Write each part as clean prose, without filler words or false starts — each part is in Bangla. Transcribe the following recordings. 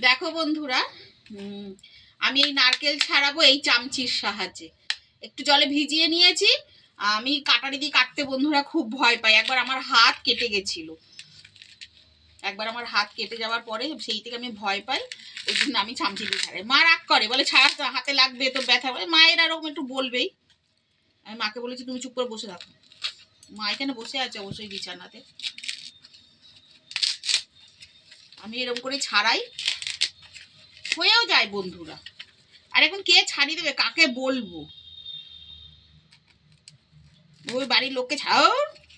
দেখো বন্ধুরা, আমি এই নারকেল ছাড়াবো এই চামচির সাহায্যে। একটু জলে ভিজিয়ে নিয়েছি। আমি কাটারি দিয়ে কাটতে বন্ধুরা খুব ভয় পাই। একবার আমার হাত কেটে গেছিল, যাওয়ার পরে সেই থেকে আমি ভয় পাই। ওই জন্য আমি চামচি দিয়ে ছাড়াই। মা রাগ করে, বলে ছাড়া হাতে লাগবে, তো ব্যথা পাবে। মায়ের এরকম একটু বলবেই। আমি মাকে বলেছি তুমি চুপ করে বসে থাকো। মা এখানে বসে আছে অবশ্যই বিছানাতে। আমি এরকম করে ছাড়াই, হয়েও যায় বন্ধুরা। আর এখন কে ছাড়িয়ে দেবে, কাকে বলবো? ওই বাড়ির লোককে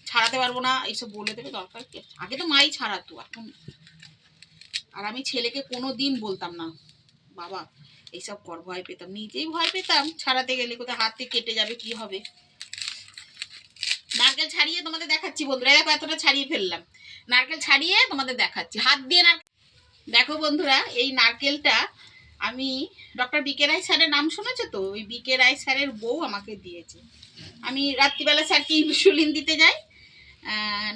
ছাড়াতে পারবো না এইসব বলে দেবে, দরকার কি? আগে তো মাই ছাড়াতো, এখন আর আমি ছেলেকে কোনো দিন বলতাম না বাবা এইসব কর, ভয় পেতাম, নিজেই ভয় পেতাম। ছাড়াতে গেলে কোথায় হাত থেকে কেটে যাবে, কি হবে। নারকেল ছাড়িয়ে তোমাদের দেখাচ্ছি বন্ধুরা। দেখো এতটা ছাড়িয়ে ফেললাম, নারকেল ছাড়িয়ে তোমাদের দেখাচ্ছি হাত দিয়ে। দেখো বন্ধুরা, এই নারকেলটা আমি ডক্টর বিকে রায় স্যারের নাম শুনেছো তো? ওই বিকে রায় স্যারের বউ আমাকে দিয়েছে। আমি রাত্রিবেলা স্যারকে ইনসুলিন দিতে যাই,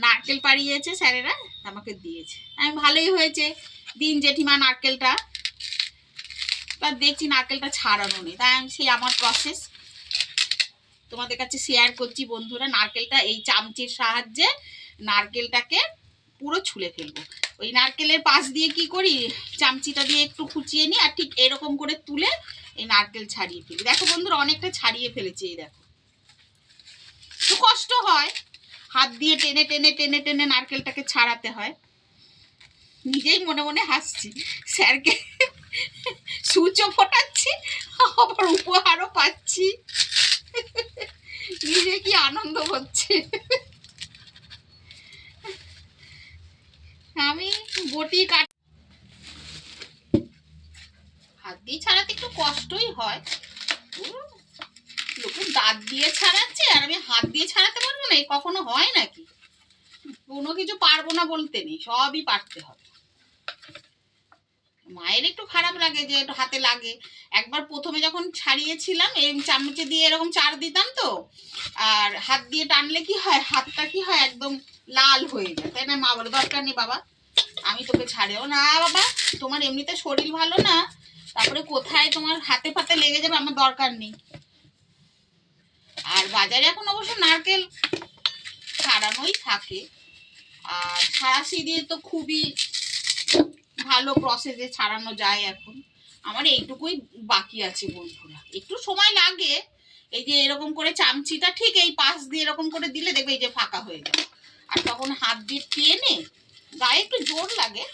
নারকেল পাড়িয়েছে স্যারেরা, আমাকে দিয়েছে। আমি ভালোই হয়েছে দিন জেঠিমা নারকেলটা। তা দেখছি নারকেলটা ছাড়ানো নেই, তাই আমি সেই আমার প্রসেস তোমাদের কাছে শেয়ার করছি বন্ধুরা। নারকেলটা এই চামচির সাহায্যে নারকেলটাকে পুরো ছুলে ফেলবো। ওই নারকেলের পাশ দিয়ে কি করি, চামচিটা দিয়ে একটু খুঁচিয়ে নিই, আর ঠিক এরকম করে তুলে এই নারকেল ছাড়িয়ে ফেলি। দেখো বন্ধুরা, অনেকটা ছাড়িয়ে ফেলেছি। এই দেখো, একটু কষ্ট হয়, হাত দিয়ে টেনে টেনে টেনে টেনে নারকেলটাকে ছাড়াতে হয়। নিজেই মনে মনে হাসছি, স্যারকে সূচও ফোটাচ্ছি, আবার উপহারও পাচ্ছি। নিজে কি আনন্দ হচ্ছে। আমি বটি কাট, হাত দিয়ে ছাড়াতে একটু কষ্টই হয়। লোকে দাঁত দিয়ে ছাড়াচ্ছে, আর আমি হাত দিয়ে ছাড়াতে পারবো না, এই কখনো হয় নাকি? কোনো কিছু পারবো না বলতে নেই, সবই পারতে হবে। মায়ের একটু খারাপ লাগে যে একটু হাতে লাগে। একবার প্রথমে যখন ছাড়িয়েছিলাম, এই চামচে দিয়ে এরকম চার দিতাম তো, আর হাত দিয়ে টানলে কি হয়, হাতটা কি হয় একদম লাল হয়ে যায়। তাই না? মা বলে দরকার নেই বাবা, আমি তোকে ছাড়েও না বাবা, তোমার এমনিতে শরীর ভালো না, তারপরে কোথায় তোমার হাতে ফাতে লেগে যাবে, আমার দরকার নেই। আর বাজারে এখন অবশ্য নারকেল ছাড়ানোই থাকে, আর ছাড়াশি দিয়ে তো খুবই ভালো প্রসেসে ছাড়ানো যায় এখন। আমার এইটুকুই বাকি আছে বন্ধুরা, একটু সময় লাগে। এই যে এরকম করে চামচিটা ঠিক এই পাশ দিয়ে এরকম করে দিলে দেখবে এই যে ফাঁকা হয়ে যায়, আর তখন হাত দিয়ে টেনে, গায়ে একটু জোর লাগে,